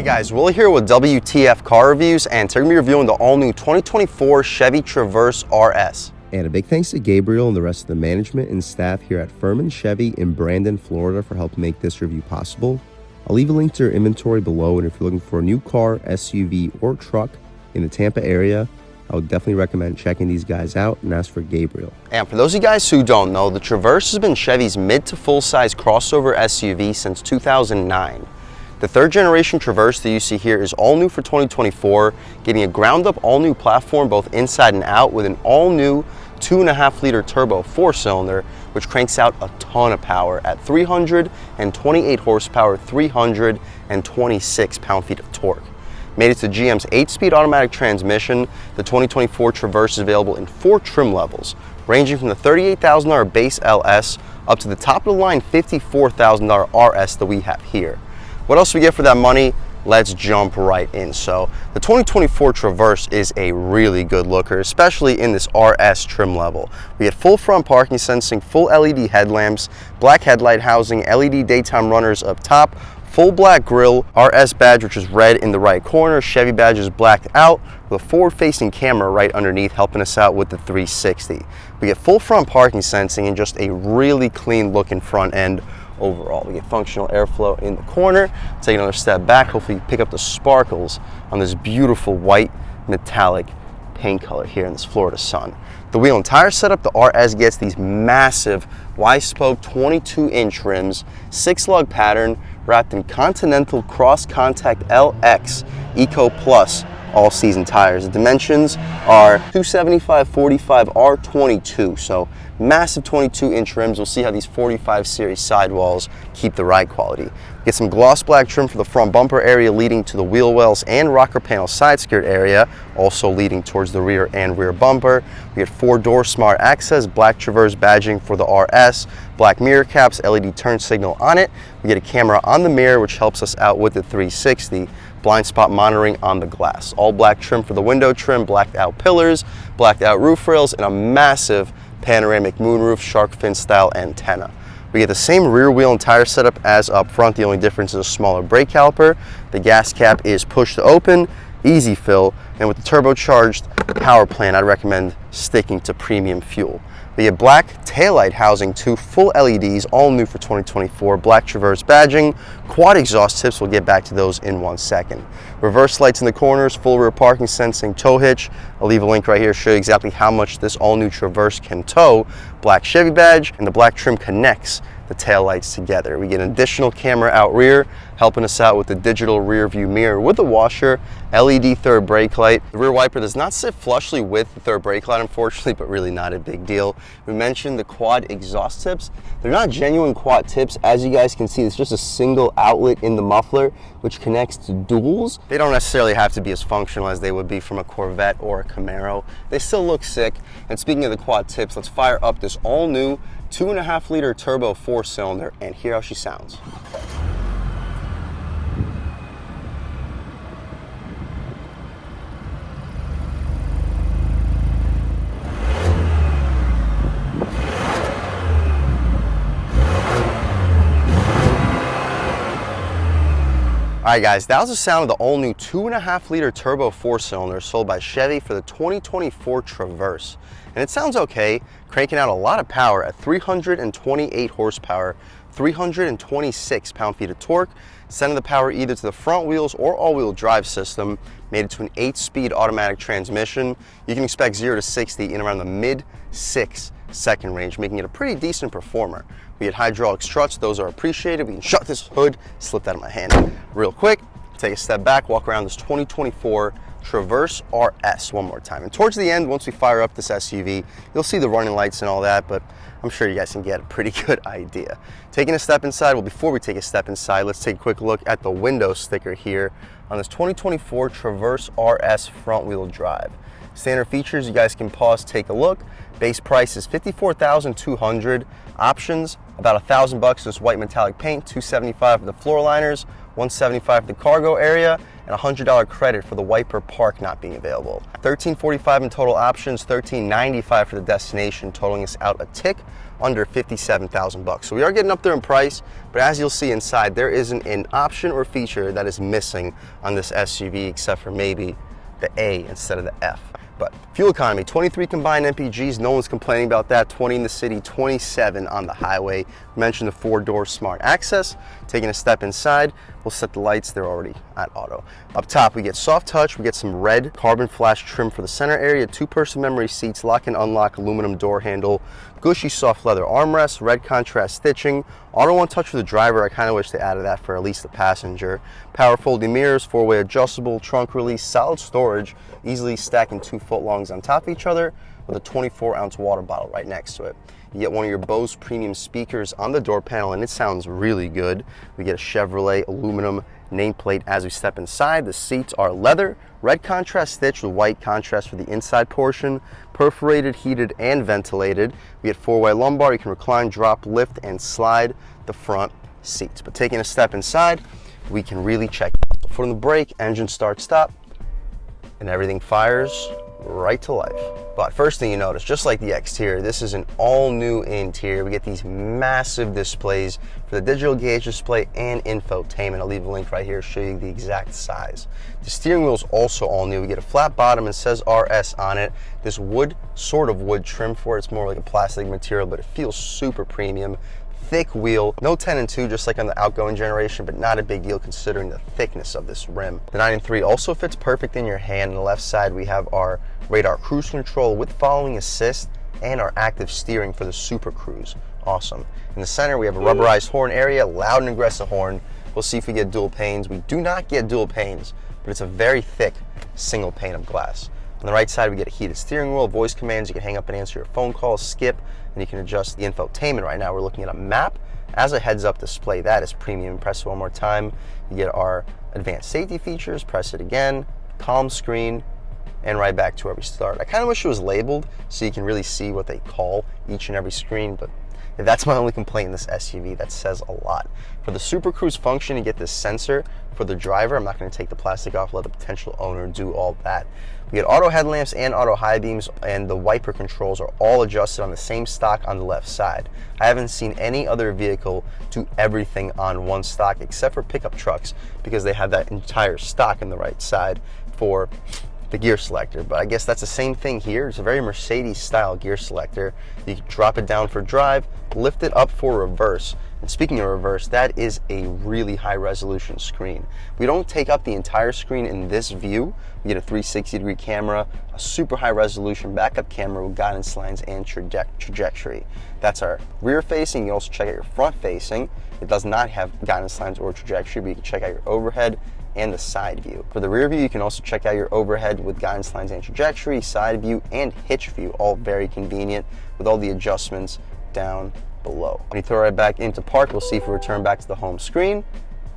Hi guys, Will here with W.T.F car reviews, and today we're going to be reviewing the all-new 2024 Chevy Traverse RS. And a big thanks to Gabriel and the rest of the management and staff here at Furman Chevy in Brandon, Florida for helping make this review possible. I'll leave a link to their inventory below, and if you're looking for a new car, SUV, or truck in the Tampa area, I would definitely recommend checking these guys out and ask for Gabriel. And for those of you guys who don't know, the Traverse has been Chevy's mid to full-size crossover SUV since 2009. The third generation Traverse that you see here is all new for 2024, getting a ground up all new platform both inside and out with an all new 2.5 liter turbo 4-cylinder, which cranks out a ton of power at 328 horsepower, 326 pound-feet of torque. Made it to GM's 8-speed automatic transmission, the 2024 Traverse is available in 4 trim levels, ranging from the $38,000 base LS up to the top of the line $54,000 RS that we have here. What else do we get for that money? Let's jump right in. So the 2024 Traverse is a really good looker, especially in this RS trim level. We get full front parking sensing, full LED headlamps, black headlight housing, LED daytime runners up top, full black grille, RS badge which is red in the right corner, Chevy badge is blacked out with a forward-facing camera right underneath helping us out with the 360. We get full front parking sensing and just a really clean looking front end overall. We get functional airflow in the corner. Take another step back, hopefully you pick up the sparkles on this beautiful white metallic paint color here in this Florida sun. The wheel and tire setup, the RS gets these massive Y-spoke 22-inch rims, 6-lug pattern, wrapped in Continental Cross Contact LX Eco Plus all-season tires. The dimensions are 275/45 R22, so massive 22-inch rims. We'll see how these 45 series sidewalls keep the ride quality. Get some gloss black trim for the front bumper area leading to the wheel wells and rocker panel side skirt area, also leading towards the rear and rear bumper. We get 4-door smart access, black Traverse badging for the RS, black mirror caps, LED turn signal on it. We get a camera on the mirror which helps us out with the 360. Blind spot monitoring on the glass. All black trim for the window trim, blacked out pillars, blacked out roof rails, and a massive panoramic moonroof shark fin style antenna. We get the same rear wheel and tire setup as up front. The only difference is a smaller brake caliper. The gas cap is push to open, easy fill, and with the turbocharged power plant, I'd recommend sticking to premium fuel. We get black taillight housing, 2 full LEDs, all new for 2024, black Traverse badging, quad exhaust tips, we'll get back to those in 1 second. Reverse lights in the corners, full rear parking sensing, tow hitch. I'll leave a link right here to show you exactly how much this all new Traverse can tow. Black Chevy badge, and the black trim connects the tail lights together. We get an additional camera out rear, helping us out with the digital rear view mirror with the washer, LED third brake light. The rear wiper does not sit flushly with the third brake light, unfortunately, but really not a big deal. We mentioned the quad exhaust tips. They're not genuine quad tips. As you guys can see, it's just a single outlet in the muffler, which connects to duals. They don't necessarily have to be as functional as they would be from a Corvette or a Camaro. They still look sick. And speaking of the quad tips, let's fire up this all new 2.5 liter turbo 4-cylinder and hear how she sounds. Alright guys, that was the sound of the all new 2.5 liter turbo 4-cylinder sold by Chevy for the 2024 Traverse. And it sounds okay, cranking out a lot of power at 328 horsepower, 326 pound-feet of torque, sending the power either to the front wheels or all-wheel drive system, made it to an 8-speed automatic transmission. You can expect 0 to 60 in around the mid-6 second range, making it a pretty decent performer. We get hydraulic struts, those are appreciated. We can shut this hood, slip that in my hand real quick, take a step back, walk around this 2024 Traverse RS one more time. And towards the end, once we fire up this SUV, you'll see the running lights and all that, but I'm sure you guys can get a pretty good idea. Taking a step inside, well, before we take a step inside, let's take a quick look at the window sticker here on this 2024 Traverse RS front-wheel drive. Standard features, you guys can pause, take a look. Base price is $54,200. Options, about $1,000 for this white metallic paint, $275 for the floor liners, $175 for the cargo area, and $100 credit for the wiper park not being available. $1,345 in total options, $1,395 for the destination, totaling us out a tick under $57,000. So we are getting up there in price, but as you'll see inside, there isn't an option or feature that is missing on this SUV except for maybe the A instead of the F. But fuel economy, 23 combined MPGs, no one's complaining about that. 20 in the city, 27 on the highway. We mentioned the 4-door smart access. Taking a step inside, we'll set the lights, they're already at auto. Up top, we get soft touch, we get some red carbon flash trim for the center area, 2-person memory seats, lock and unlock aluminum door handle, gushy soft leather armrest, red contrast stitching, auto one touch for the driver. I kind of wish they added that for at least the passenger. Power folding mirrors, 4-way adjustable, trunk release, solid storage, easily stacking 2 footlongs on top of each other with a 24-ounce water bottle right next to it. You get one of your Bose premium speakers on the door panel, and it sounds really good. We get a Chevrolet aluminum nameplate as we step inside. The seats are leather, red contrast stitch with white contrast for the inside portion, perforated, heated, and ventilated. We get 4-way lumbar. You can recline, drop, lift, and slide the front seats. But taking a step inside, we can really check it out. Foot on the brake, engine start, stop, and everything fires right to life. But first thing you notice, just like the exterior, this is an all new interior. We get these massive displays for the digital gauge display and infotainment. I'll leave a link right here to show you the exact size. The steering wheel is also all new. We get a flat bottom and says RS on it. This wood, sort of wood trim for it. It's more like a plastic material, but it feels super premium. Thick wheel, no 10 and 2 just like on the outgoing generation, but not a big deal considering the thickness of this rim. The 9 and 3 also fits perfect in your hand. On the left side we have our radar cruise control with following assist and our active steering for the Super Cruise. Awesome. In the center we have a rubberized horn area, loud and aggressive horn. We'll see if we get dual panes. We do not get dual panes, but it's a very thick single pane of glass. On the right side, we get a heated steering wheel, voice commands. You can hang up and answer your phone calls, skip, and you can adjust the infotainment. Right now, we're looking at a map as a heads-up display. That is premium. Press it one more time. You get our advanced safety features. Press it again, calm screen, and right back to where we start. I kind of wish it was labeled so you can really see what they call each and every screen, but if that's my only complaint in this SUV, that says a lot. For the Super Cruise function, you get this sensor for the driver. I'm not going to take the plastic off, let the potential owner do all that. We get auto headlamps and auto high beams, and the wiper controls are all adjusted on the same stock on the left side. I haven't seen any other vehicle do everything on one stock except for pickup trucks because they have that entire stock on the right side for the gear selector, but I guess that's the same thing here. It's a very Mercedes style gear selector. You can drop it down for drive, lift it up for reverse. And speaking of reverse, that is a really high resolution screen. We don't take up the entire screen in this view. We get a 360-degree camera, a super high resolution backup camera with guidance lines and trajectory. That's our rear facing. You can also check out your front facing. It does not have guidance lines or trajectory, but you can check out your overhead and the side view. For the rear view, you can also check out your overhead with guidance lines and trajectory, side view, and hitch view, all very convenient with all the adjustments down below. When you throw it back into park, we'll see if we return back to the home screen.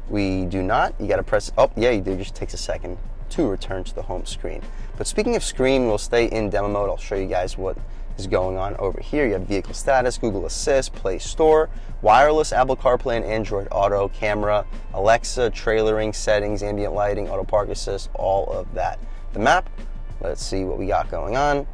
We do not. You got to press, oh yeah, you do. It just takes a second to return to the home screen. But speaking of screen, we'll stay in demo mode. I'll show you guys what is going on over here. You have vehicle status, Google Assist, Play Store, wireless, Apple CarPlay and Android Auto, camera, Alexa, trailering, settings, ambient lighting, auto park assist, all of that. The map, let's see what we got going on.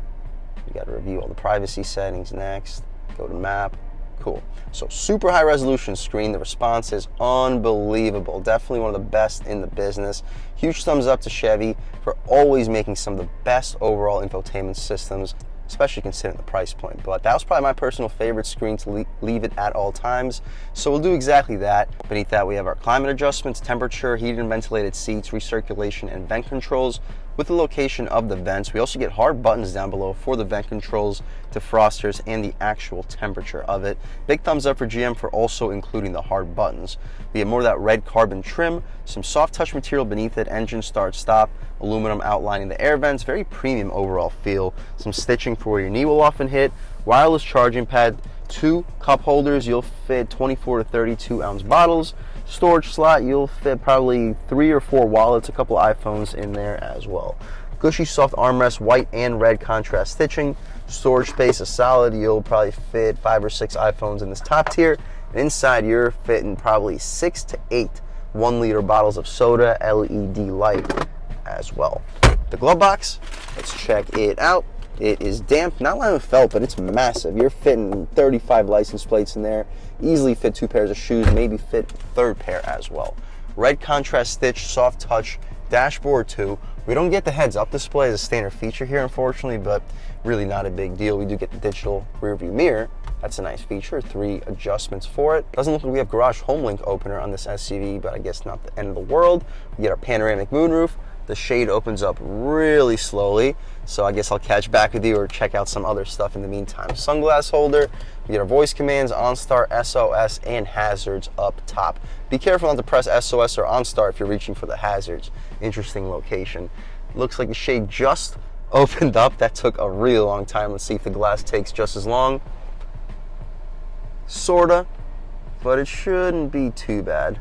We got to review all the privacy settings next. Go to map. Cool. So super high resolution screen. The response is unbelievable. Definitely one of the best in the business. Huge thumbs up to Chevy for always making some of the best overall infotainment systems, especially considering the price point. But that was probably my personal favorite screen to leave it at all times. So we'll do exactly that. Beneath that, we have our climate adjustments, temperature, heated and ventilated seats, recirculation, and vent controls with the location of the vents. We also get hard buttons down below for the vent controls, defrosters, and the actual temperature of it. Big thumbs up for GM for also including the hard buttons. We have more of that red carbon trim, some soft touch material beneath it, engine start stop, aluminum outlining the air vents, very premium overall feel, some stitching for where your knee will often hit, wireless charging pad, 2 cup holders, you'll fit 24 to 32 ounce bottles, storage slot, you'll fit probably 3 or 4 wallets, a couple iPhones in there as well. Gushy soft armrest, white and red contrast stitching, storage space is solid, you'll probably fit 5 or 6 iPhones in this top tier, and inside you're fitting probably 6 to 8 1-liter bottles of soda, LED light as well. The glove box, let's check it out. It is damp, not lined with felt, but it's massive. You're fitting 35 license plates in there. Easily fit 2 pairs of shoes, maybe fit a 3rd pair as well. Red contrast stitch, soft touch, dashboard too. We don't get the heads-up display as a standard feature here, unfortunately, but really not a big deal. We do get the digital rear view mirror. That's a nice feature. 3 adjustments for it. Doesn't look like we have garage home link opener on this SUV, but I guess not the end of the world. We get our panoramic moonroof. The shade opens up really slowly, so I guess I'll catch back with you or check out some other stuff in the meantime. Sunglass holder, we get our voice commands, OnStar, SOS, and hazards up top. Be careful not to press SOS or OnStar if you're reaching for the hazards. Interesting location. Looks like the shade just opened up. That took a really long time. Let's see if the glass takes just as long. Sorta, but it shouldn't be too bad.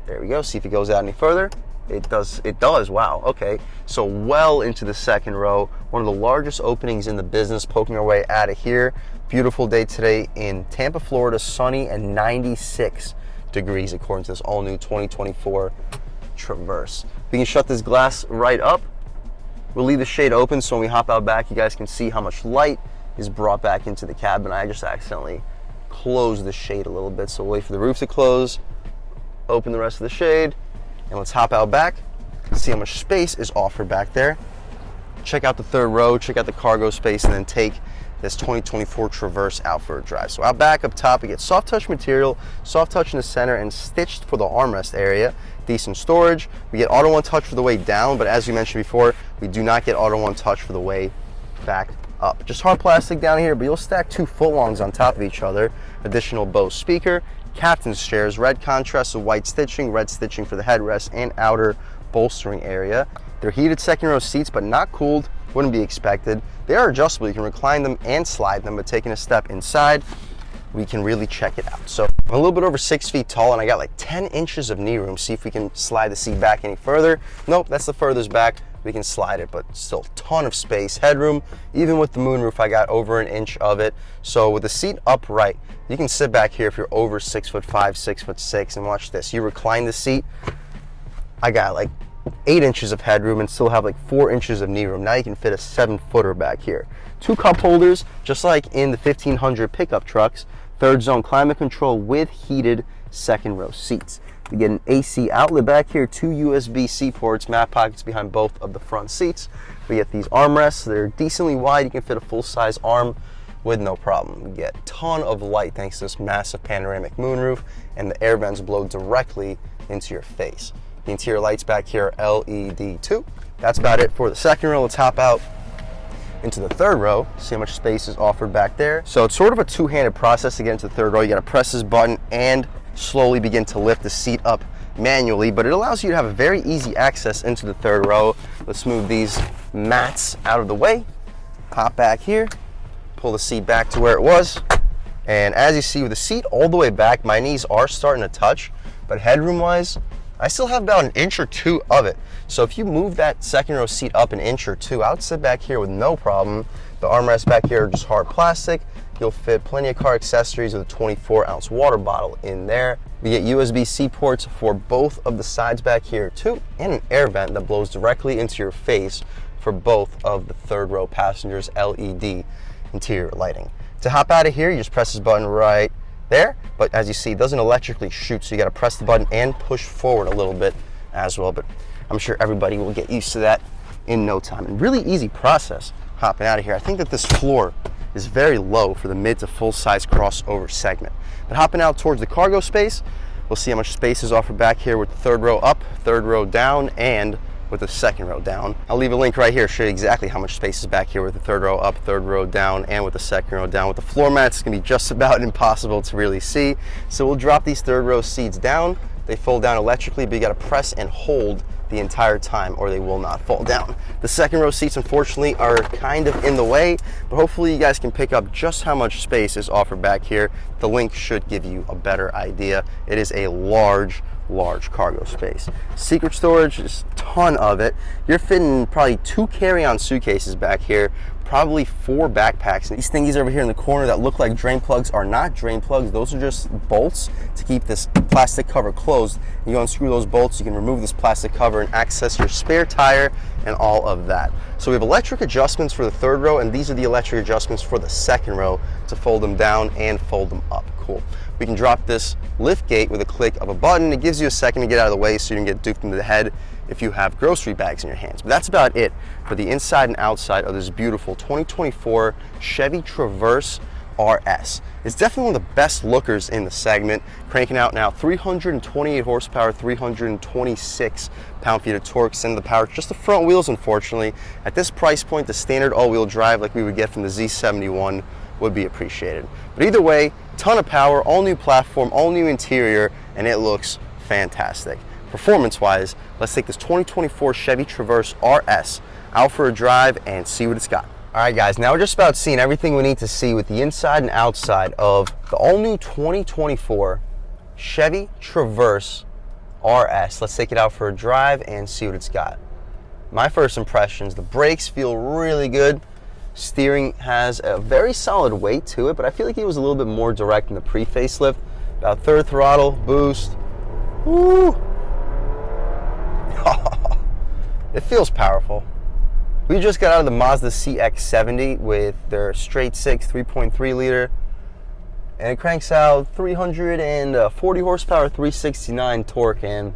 There we go. See if it goes out any further. It does. Wow. Okay. So well into the 2nd row. One of the largest openings in the business, poking our way out of here. Beautiful day today in Tampa, Florida. Sunny and 96 degrees according to this all-new 2024 Traverse. We can shut this glass right up. We'll leave the shade open so when we hop out back, you guys can see how much light is brought back into the cabin. I just accidentally closed the shade a little bit, so we'll wait for the roof to close. Open the rest of the shade, and let's hop out back, see how much space is offered back there. Check out the 3rd row, check out the cargo space, and then take this 2024 Traverse out for a drive. So out back, up top, we get soft touch material, soft touch in the center, and stitched for the armrest area. Decent storage. We get auto one touch for the way down, but as we mentioned before, we do not get auto one touch for the way back up. Just hard plastic down here, but you'll stack 2 footlongs on top of each other. Additional Bose speaker. Captain's chairs, red contrast with white stitching, red stitching for the headrest and outer bolstering area. They're heated 2nd row seats, but not cooled, wouldn't be expected. They are adjustable, you can recline them and slide them, but taking a step inside, we can really check it out. So I'm a little bit over 6 feet tall and I got like 10 inches of knee room. See if we can slide the seat back any further. Nope, that's the furthest back. We can slide it, but still a ton of space. Headroom, even with the moonroof, I got over 1 inch of it. So with the seat upright, you can sit back here if you're over 6'5", 6'6", and watch this. You recline the seat, I got like 8 inches of headroom and still have like 4 inches of knee room. Now you can fit a 7-footer back here. 2 cup holders, just like in the 1500 pickup trucks. 3rd zone climate control with heated 2nd row seats. We get an AC outlet back here, 2 USB-C ports, mat pockets behind both of the front seats. We get these armrests. They're decently wide. You can fit a full-size arm with no problem. We get a ton of light thanks to this massive panoramic moonroof, and the air vents blow directly into your face. The interior lights back here are LED too. That's about it for the 2nd row. Let's hop out into the 3rd row, see how much space is offered back there. So it's sort of a 2-handed process to get into the 3rd row. You gotta press this button and slowly begin to lift the seat up manually, but it allows you to have a very easy access into the 3rd row. Let's move these mats out of the way, hop back here, pull the seat back to where it was, and as you see with the seat all the way back, my knees are starting to touch, but headroom wise, I still have about 1 inch or 2 of it. So if you move that 2nd row seat up 1 inch or 2, I would sit back here with no problem. The armrests back here are just hard plastic. You'll fit plenty of car accessories with a 24-ounce water bottle in there. We get USB-C ports for both of the sides back here too, and an air vent that blows directly into your face for both of the 3rd row passengers' LED interior lighting. To hop out of here, you just press this button right there, but as you see, it doesn't electrically shoot, so you gotta press the button and push forward a little bit as well, but I'm sure everybody will get used to that in no time. And really easy process hopping out of here. I think that this floor is very low for the mid to full-size crossover segment. But hopping out towards the cargo space, we'll see how much space is offered back here with the 3rd row up, 3rd row down, and with the 2nd row down. I'll leave a link right here to show you exactly how much space is back here with the 3rd row up, 3rd row down, and with the 2nd row down. With the floor mats, it's gonna be just about impossible to really see. So we'll drop these 3rd row seats down. They fold down electrically, but you gotta press and hold the entire time or they will not fall down. The 2nd row seats, unfortunately, are kind of in the way, but hopefully you guys can pick up just how much space is offered back here. The link should give you a better idea. It is a large cargo space. Secret storage, just a ton of it. You're fitting probably 2 carry-on suitcases back here, probably 4 backpacks. And these thingies over here in the corner that look like drain plugs are not drain plugs. Those are just bolts to keep this plastic cover closed. You unscrew those bolts, you can remove this plastic cover and access your spare tire and all of that. So we have electric adjustments for the 3rd row, and these are the electric adjustments for the 2nd row to fold them down and fold them up. Cool. We can drop this lift gate with a click of a button. It gives you a second to get out of the way so you can get duped into the head if you have grocery bags in your hands. But that's about it for the inside and outside of this beautiful 2024 Chevy Traverse RS. It's definitely one of the best lookers in the segment, cranking out now 328 horsepower, 326 pound-feet of torque, sending the power to just the front wheels. Unfortunately, at this price point, the standard all-wheel drive like we would get from the Z71 would be appreciated. But either way, ton of power, all new platform, all new interior, and it looks fantastic. Performance-wise, let's take this 2024 Chevy Traverse RS out for a drive and see what it's got. All right, guys, now we're just about seeing everything we need to see with the inside and outside of the all-new 2024 Chevy Traverse RS. Let's take it out for a drive and see what it's got. My first impressions, the brakes feel really good. Steering has a very solid weight to it, but I feel like it was a little bit more direct in the pre-facelift. About 3rd throttle, boost. Woo! It feels powerful. We just got out of the Mazda CX-70 with their straight 6 3.3 liter, and it cranks out 340 horsepower, 369 torque, and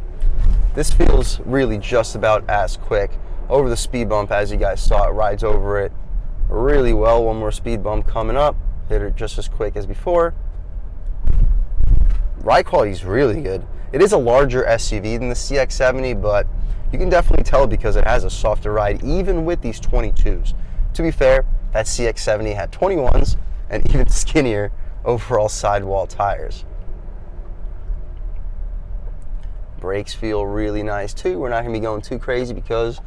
this feels really just about as quick. Over the speed bump, as you guys saw, it rides over it really well. One more speed bump coming up, hit it just as quick as before. Ride quality is really good. It is a larger SUV than the CX-70, but you can definitely tell because it has a softer ride even with these 22s. To be fair, that CX-70 had 21s and even skinnier overall sidewall tires. Brakes feel really nice too. We're not going to be going too crazy because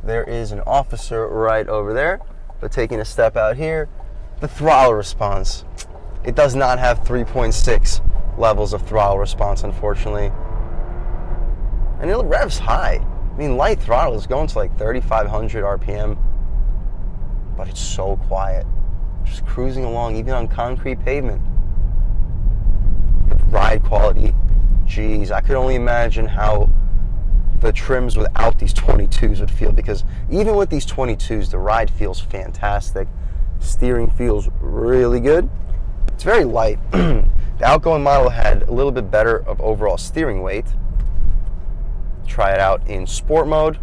there is an officer right over there. But taking a step out here, the throttle response. It does not have 3.6 levels of throttle response, unfortunately. And it revs high. I mean, light throttle is going to like 3,500 RPM, but it's so quiet. Just cruising along, even on concrete pavement. The ride quality, geez, I could only imagine how the trims without these 22s would feel, because even with these 22s, the ride feels fantastic. Steering feels really good. It's very light. The outgoing model had a little bit better of overall steering weight. Try it out in sport mode.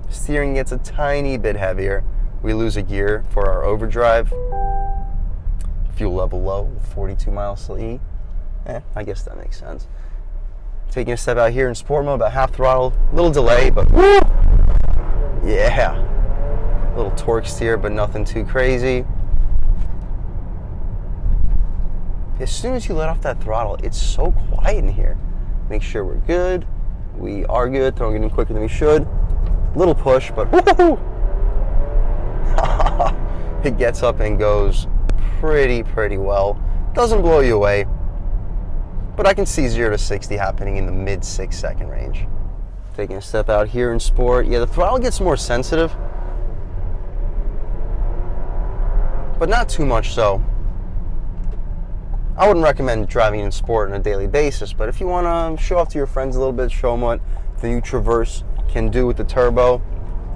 Steering gets a tiny bit heavier. We lose a gear for our overdrive. Fuel level low, 42 miles to E. I guess that makes sense. Taking a step out here in sport mode, about half throttle, little delay, but woo! Yeah. Little torque steer, but nothing too crazy. As soon as you let off that throttle, it's so quiet in here. Make sure we're good. We are good. Throwing it in quicker than we should. Little push, but woo-hoo! It gets up and goes pretty well. Doesn't blow you away, but I can see 0 to 60 happening in the mid 6-second range. Taking a step out here in sport. Yeah, the throttle gets more sensitive, but not too much so. I wouldn't recommend driving in sport on a daily basis, but if you want to show off to your friends a little bit, show them what the new Traverse can do with the turbo,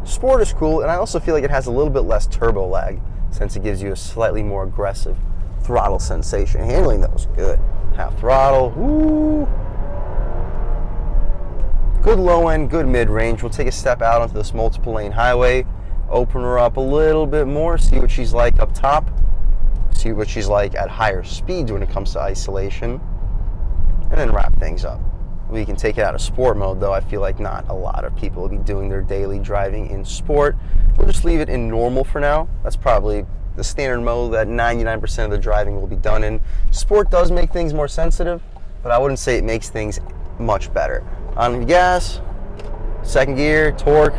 sport is cool, and I also feel like it has a little bit less turbo lag since it gives you a slightly more aggressive throttle sensation. Handling that was good. Half throttle, woo! Good low end, good mid range. We'll take a step out onto this multiple lane highway, open her up a little bit more, see what she's like up top. See what she's like at higher speeds when it comes to isolation, and then wrap things up. We can take it out of sport mode, though I feel like not a lot of people will be doing their daily driving in sport. We'll just leave it in normal for now. That's probably the standard mode that 99% of the driving will be done in. Sport does make things more sensitive, but I wouldn't say it makes things much better. On the gas, second gear, torque.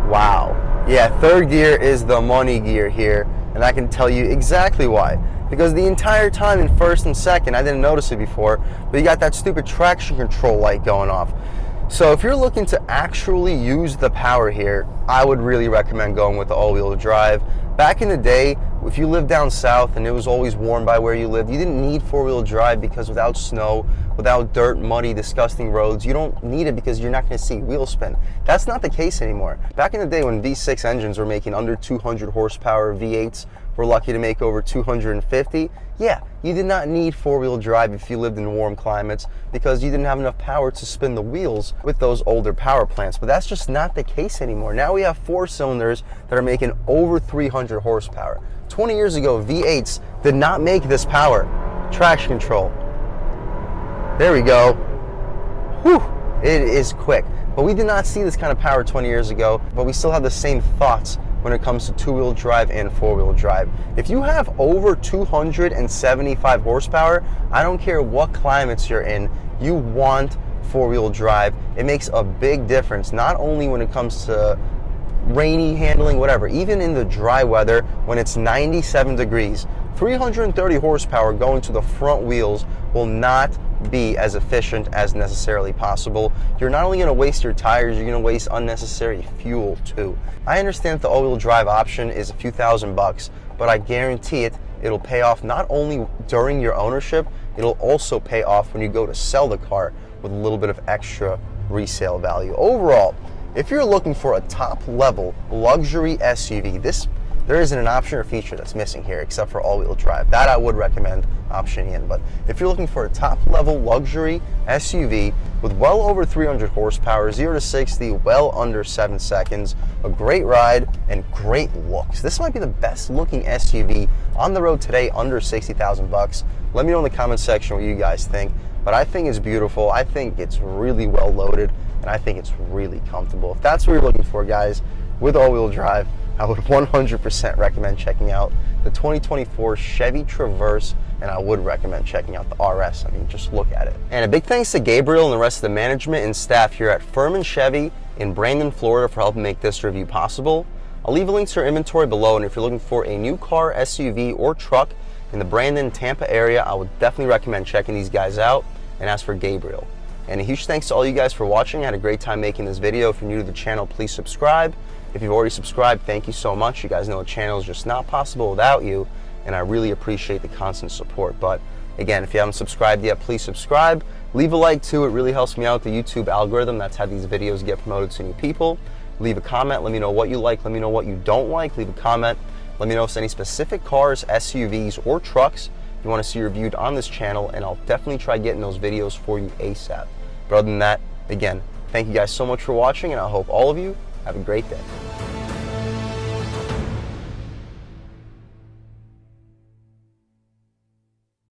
Wow. Yeah, third gear is the money gear here, and I can tell you exactly why. Because the entire time in first and second, I didn't notice it before, but you got that stupid traction control light going off. So if you're looking to actually use the power here, I would really recommend going with the all-wheel drive. Back in the day, if you lived down south and it was always warm by where you lived, you didn't need four-wheel drive because without snow, without dirt, muddy, disgusting roads, you don't need it because you're not going to see wheel spin. That's not the case anymore. Back in the day when V6 engines were making under 200 horsepower, V8s were lucky to make over 250, yeah, you did not need four-wheel drive if you lived in warm climates because you didn't have enough power to spin the wheels with those older power plants. But that's just not the case anymore. Now we have four cylinders that are making over 300 horsepower. 20 years ago, V8s did not make this power. Traction control. There we go. Whew, it is quick. But we did not see this kind of power 20 years ago, but we still have the same thoughts when it comes to two-wheel drive and four-wheel drive. If you have over 275 horsepower, I don't care what climates you're in, you want four-wheel drive. It makes a big difference, not only when it comes to rainy handling, whatever, even in the dry weather when it's 97 degrees. 330 horsepower going to the front wheels will not be as efficient as necessarily possible. You're not only going to waste your tires, you're going to waste unnecessary fuel too. I understand that the all-wheel drive option is a few $1,000s, but I guarantee it'll pay off not only during your ownership, it'll also pay off when you go to sell the car with a little bit of extra resale value. Overall, if you're looking for a top-level luxury SUV, there isn't an option or feature that's missing here except for all-wheel drive. That I would recommend optioning in. But if you're looking for a top-level luxury SUV with well over 300 horsepower, 0 to 60, well under 7 seconds, a great ride, and great looks, this might be the best-looking SUV on the road today under 60,000 bucks. Let me know in the comment section what you guys think. But I think it's beautiful. I think it's really well loaded, and I think it's really comfortable. If that's what you're looking for, guys, with all-wheel drive, I would 100% recommend checking out the 2024 Chevy Traverse, and I would recommend checking out the RS. I mean, just look at it. And a big thanks to Gabriel and the rest of the management and staff here at Furman Chevy in Brandon, Florida for helping make this review possible. I'll leave a link to our inventory below, and if you're looking for a new car, SUV, or truck in the Brandon, Tampa area, I would definitely recommend checking these guys out. And as for Gabriel, and a huge thanks to all you guys for watching. I had a great time making this video. If you're new to the channel, please subscribe. If you've already subscribed, thank you so much. You guys know the channel is just not possible without you, and I really appreciate the constant support. But again, if you haven't subscribed yet, please subscribe. Leave a like too. It really helps me out with the YouTube algorithm. That's how these videos get promoted to new people. Leave a comment. Let me know what you like. Let me know what you don't like. Leave a comment. Let me know if there's any specific cars, SUVs, or trucks you want to see reviewed on this channel, and I'll definitely try getting those videos for you ASAP. But other than that, again, thank you guys so much for watching, and I hope all of you have a great day.